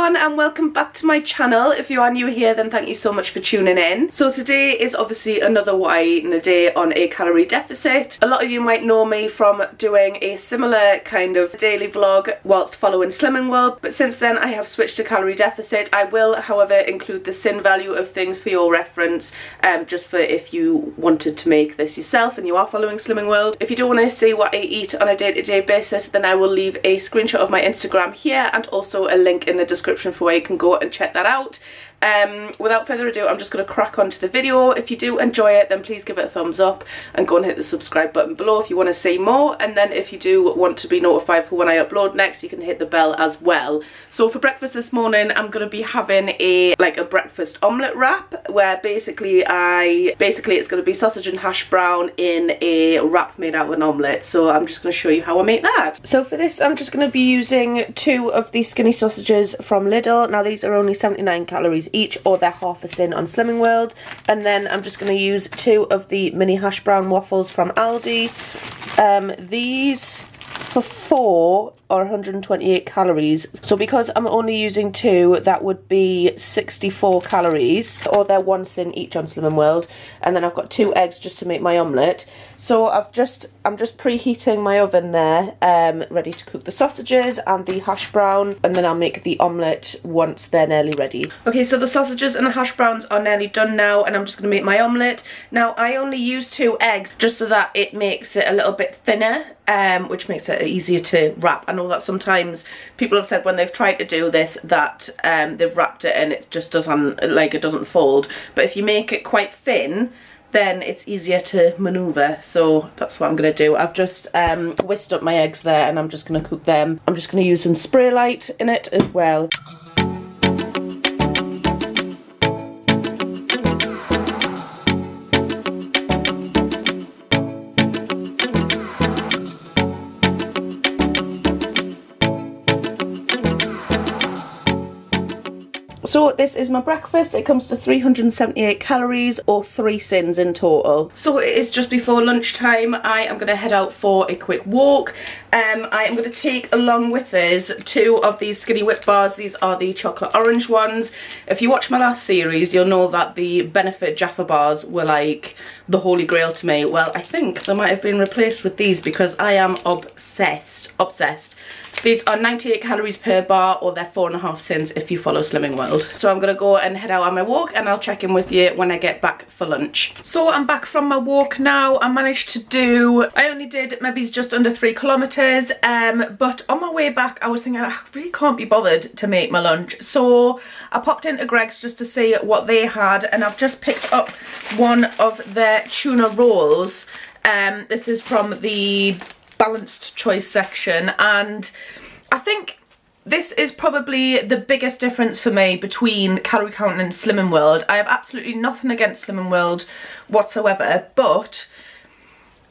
everyone and welcome back to my channel. If you are new here, then thank you so much for tuning in. So today is obviously another what I eat in a day on a calorie deficit. A lot of you might know me from doing a similar kind of daily vlog whilst following Slimming World, but since then I have switched to calorie deficit. I will however include the sin value of things for your reference, just for if you wanted to make this yourself and you are following Slimming World. If you do want to see what I eat on a day-to-day basis, then I will leave a screenshot of my Instagram here and also a link in the description for where you can go and check that out. Without further ado, I'm just going to crack on to the video. If you do enjoy it, then please give it a thumbs up and go and hit the subscribe button below if you want to see more, and then if you do want to be notified for when I upload next, you can hit the bell as well. So for breakfast this morning, I'm going to be having a breakfast omelette wrap, where basically it's going to be sausage and hash brown in a wrap made out of an omelette. So I'm just going to show you how I make that. So for this, I'm just going to be using 2 of these skinny sausages from Lidl. Now these are only 79 calories each, or they're half a sin on Slimming World. And then I'm just going to use 2 of the mini hash brown waffles from Aldi. These for 4 are 128 calories, so because I'm only using 2, that would be 64 calories, or they're 1 sin each on Slimming World. And then I've got 2 eggs just to make my omelette. So I'm just preheating my oven there, ready to cook the sausages and the hash brown, and then I'll make the omelette once they're nearly ready. Okay, so the sausages and the hash browns are nearly done now, and I'm just going to make my omelette. Now I only use 2 eggs just so that it makes it a little bit thinner, which makes it easier to wrap. I know that sometimes people have said when they've tried to do this that they've wrapped it and it just doesn't, it doesn't fold, but if you make it quite thin, then it's easier to maneuver. So that's what I'm going to do. I've just whisked up my eggs there and I'm just going to cook them. I'm just going to use some spray light in it as well. So this is my breakfast. It comes to 378 calories, or 3 sins in total. So it is just before lunchtime. I am going to head out for a quick walk. I am going to take along with us 2 of these skinny whip bars. These are the chocolate orange ones. If you watch my last series, you'll know that the Benefit Jaffa bars were like the holy grail to me. Well, I think they might have been replaced with these because I am obsessed. These are 98 calories per bar, or they're 4.5 sins if you follow Slimming World. So I'm going to go and head out on my walk, and I'll check in with you when I get back for lunch. So I'm back from my walk now. I managed to do, I only did maybe just under 3 kilometres, but on my way back I was thinking I really can't be bothered to make my lunch. So I popped into Greggs just to see what they had, and I've just picked up one of their tuna rolls. This is from the balanced choice section, and I think this is probably the biggest difference for me between calorie counting and Slimming World. I have absolutely nothing against Slimming World whatsoever, but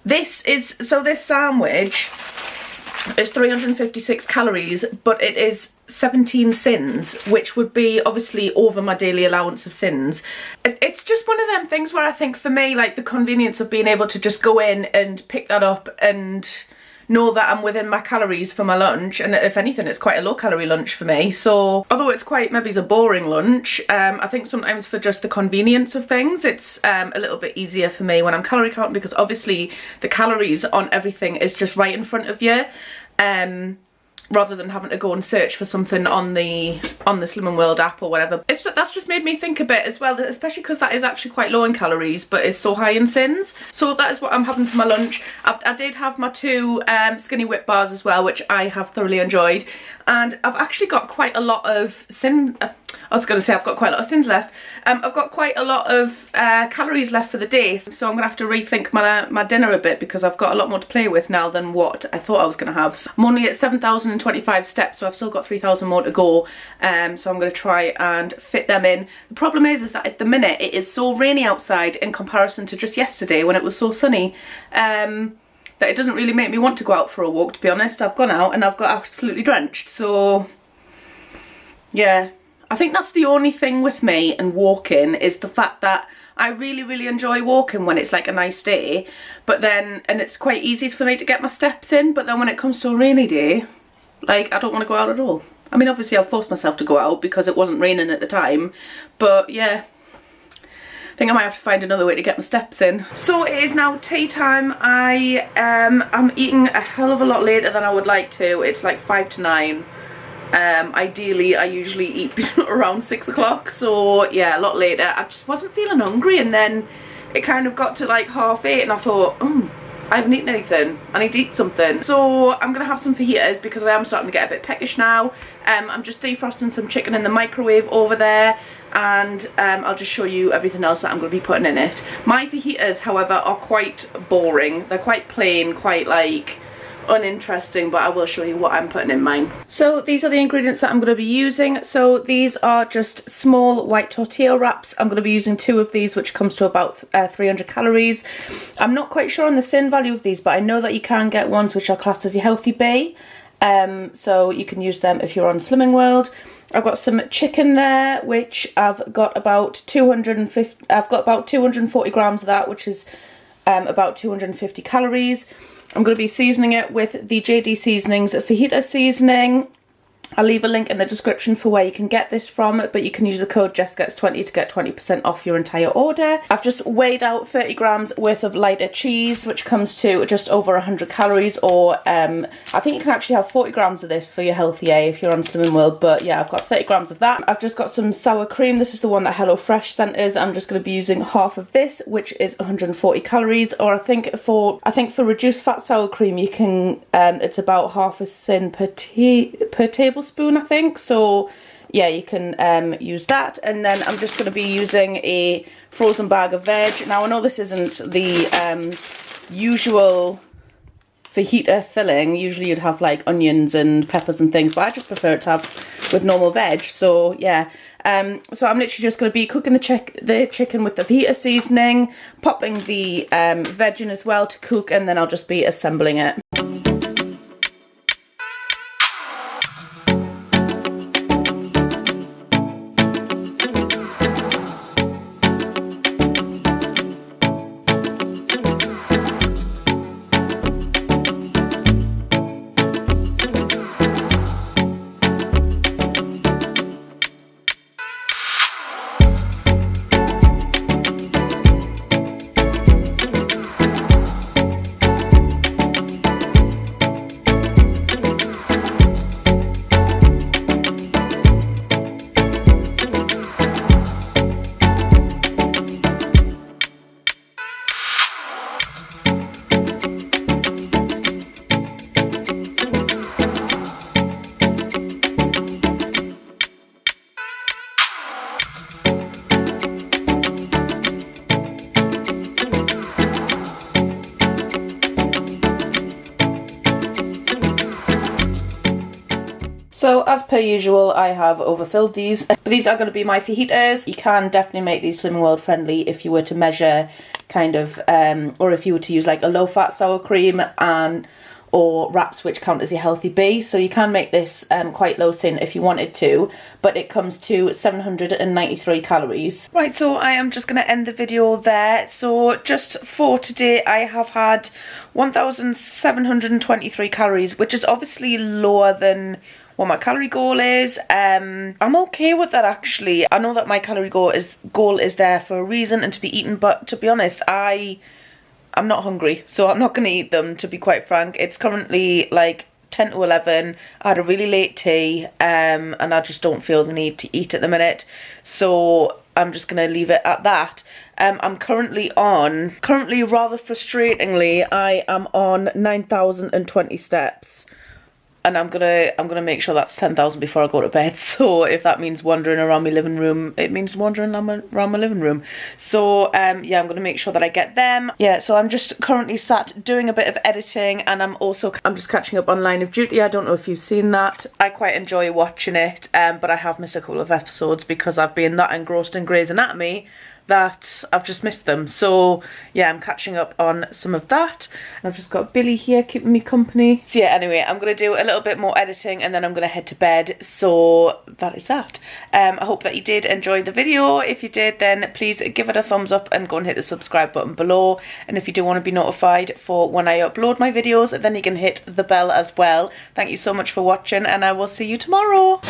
this sandwich is 356 calories, but it is 17 sins, which would be obviously over my daily allowance of sins. It's just one of them things where I think for me, like, the convenience of being able to just go in and pick that up and know that I'm within my calories for my lunch, and if anything it's quite a low calorie lunch for me. So although it's quite, maybe it's a boring lunch, I think sometimes for just the convenience of things it's a little bit easier for me when I'm calorie counting, because obviously the calories on everything is just right in front of you, rather than having to go and search for something on the Slimming World app or whatever. That's just made me think a bit as well, especially because that is actually quite low in calories but is so high in sins. So that is what I'm having for my lunch. I did have my 2 skinny whip bars as well, which I have thoroughly enjoyed, and I've actually got quite a lot of I was going to say I've got quite a lot of sins left. I've got quite a lot of calories left for the day, so I'm going to have to rethink my dinner a bit, because I've got a lot more to play with now than what I thought I was going to have. So I'm only at 7,025 steps, so I've still got 3,000 more to go, so I'm going to try and fit them in. The problem is that at the minute it is so rainy outside in comparison to just yesterday when it was so sunny, that it doesn't really make me want to go out for a walk, to be honest. I've gone out and I've got absolutely drenched, so yeah. I think that's the only thing with me and walking, is the fact that I really enjoy walking when it's like a nice day, but then, and it's quite easy for me to get my steps in, but then when it comes to a rainy day, like, I don't want to go out at all. I mean, obviously I forced myself to go out because it wasn't raining at the time, but yeah, I think I might have to find another way to get my steps in. So it is now tea time. I'm eating a hell of a lot later than I would like to. It's like 5 to 9. Ideally I usually eat around 6 o'clock, so yeah, a lot later. I just wasn't feeling hungry, and then it kind of got to like 8:30 and I thought, I haven't eaten anything, I need to eat something. So I'm gonna have some fajitas because I am starting to get a bit peckish now. I'm just defrosting some chicken in the microwave over there, and I'll just show you everything else that I'm going to be putting in it. My fajitas, however, are quite boring. They're quite plain, quite like uninteresting, but I will show you what I'm putting in mine. So these are the ingredients that I'm going to be using. So these are just small white tortilla wraps. I'm going to be using 2 of these, which comes to about 300 calories. I'm not quite sure on the sin value of these, but I know that you can get ones which are classed as your healthy bay. So you can use them if you're on Slimming World. I've got some chicken there, which I've got about 240 grams of that, which is about 250 calories. I'm going to be seasoning it with the JD Seasonings fajita seasoning. I'll leave a link in the description for where you can get this from, but you can use the code JessGets20 to get 20% off your entire order. I've just weighed out 30 grams worth of lighter cheese, which comes to just over 100 calories, or I think you can actually have 40 grams of this for your healthy A if you're on Slimming World, but yeah, I've got 30 grams of that. I've just got some sour cream. This is the one that HelloFresh sent us. I'm just going to be using half of this, which is 140 calories, or I think for reduced fat sour cream, you can, it's about half a sin per tablespoon, I think. So yeah, you can use that. And then I'm just going to be using a frozen bag of veg. Now I know this isn't the usual fajita filling. Usually you'd have like onions and peppers and things, but I just prefer it to have with normal veg. So yeah, so I'm literally just going to be cooking the chicken with the fajita seasoning, popping the veg in as well to cook, and then I'll just be assembling it. So as per usual, I have overfilled these. These are going to be my fajitas. You can definitely make these Slimming World friendly if you were to measure kind of, or if you were to use like a low fat sour cream or wraps which count as your healthy B. So you can make this quite low sin if you wanted to, but it comes to 793 calories. Right, so I am just going to end the video there. So just for today, I have had 1,723 calories, which is obviously lower than what my calorie goal is. I'm okay with that actually. I know that my calorie goal is there for a reason and to be eaten, but to be honest, I'm not hungry, so I'm not going to eat them, to be quite frank. It's currently like 10 to 11. I had a really late tea, and I just don't feel the need to eat at the minute, so I'm just going to leave it at that. I'm currently rather frustratingly, I am on 9,020 steps. And I'm gonna make sure that's 10,000 before I go to bed. So if that means wandering around my living room, it means wandering around my living room. So yeah, I'm gonna make sure that I get them. Yeah, so I'm just currently sat doing a bit of editing, and I'm just catching up on Line of Duty. I don't know if you've seen that. I quite enjoy watching it, but I have missed a couple of episodes because I've been that engrossed in Grey's Anatomy that I've just missed them. So yeah, I'm catching up on some of that. And I've just got Billy here keeping me company. So yeah, anyway, I'm going to do a little bit more editing and then I'm going to head to bed. So that is that. I hope that you did enjoy the video. If you did, then please give it a thumbs up and go and hit the subscribe button below. And if you do want to be notified for when I upload my videos, then you can hit the bell as well. Thank you so much for watching and I will see you tomorrow.